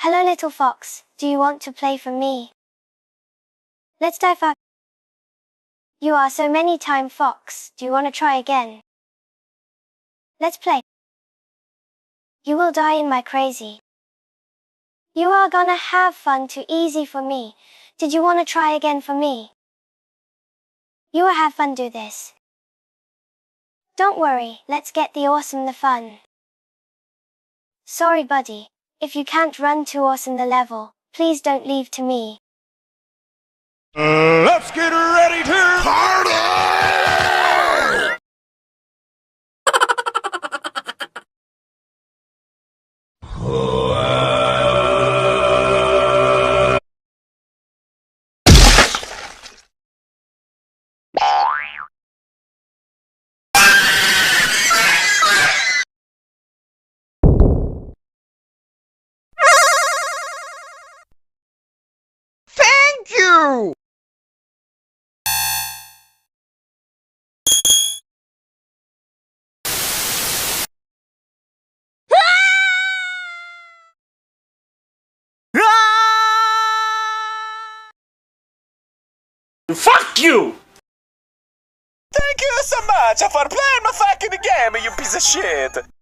Hello little fox, do you want to play for me? Let's dive up. You are so many time fox, do you want to try again? Let's play. You will die in my crazy. You are gonna have fun too easy for me. Did you want to try again for me? You will have fun do this. Don't worry, let's get the awesome the fun. Sorry buddy, if you can't run too awesome the level, please don't leave to me. Let's get ready to party! Thank you! Fuck you! Thank you so much for playing my fucking game, you piece of shit!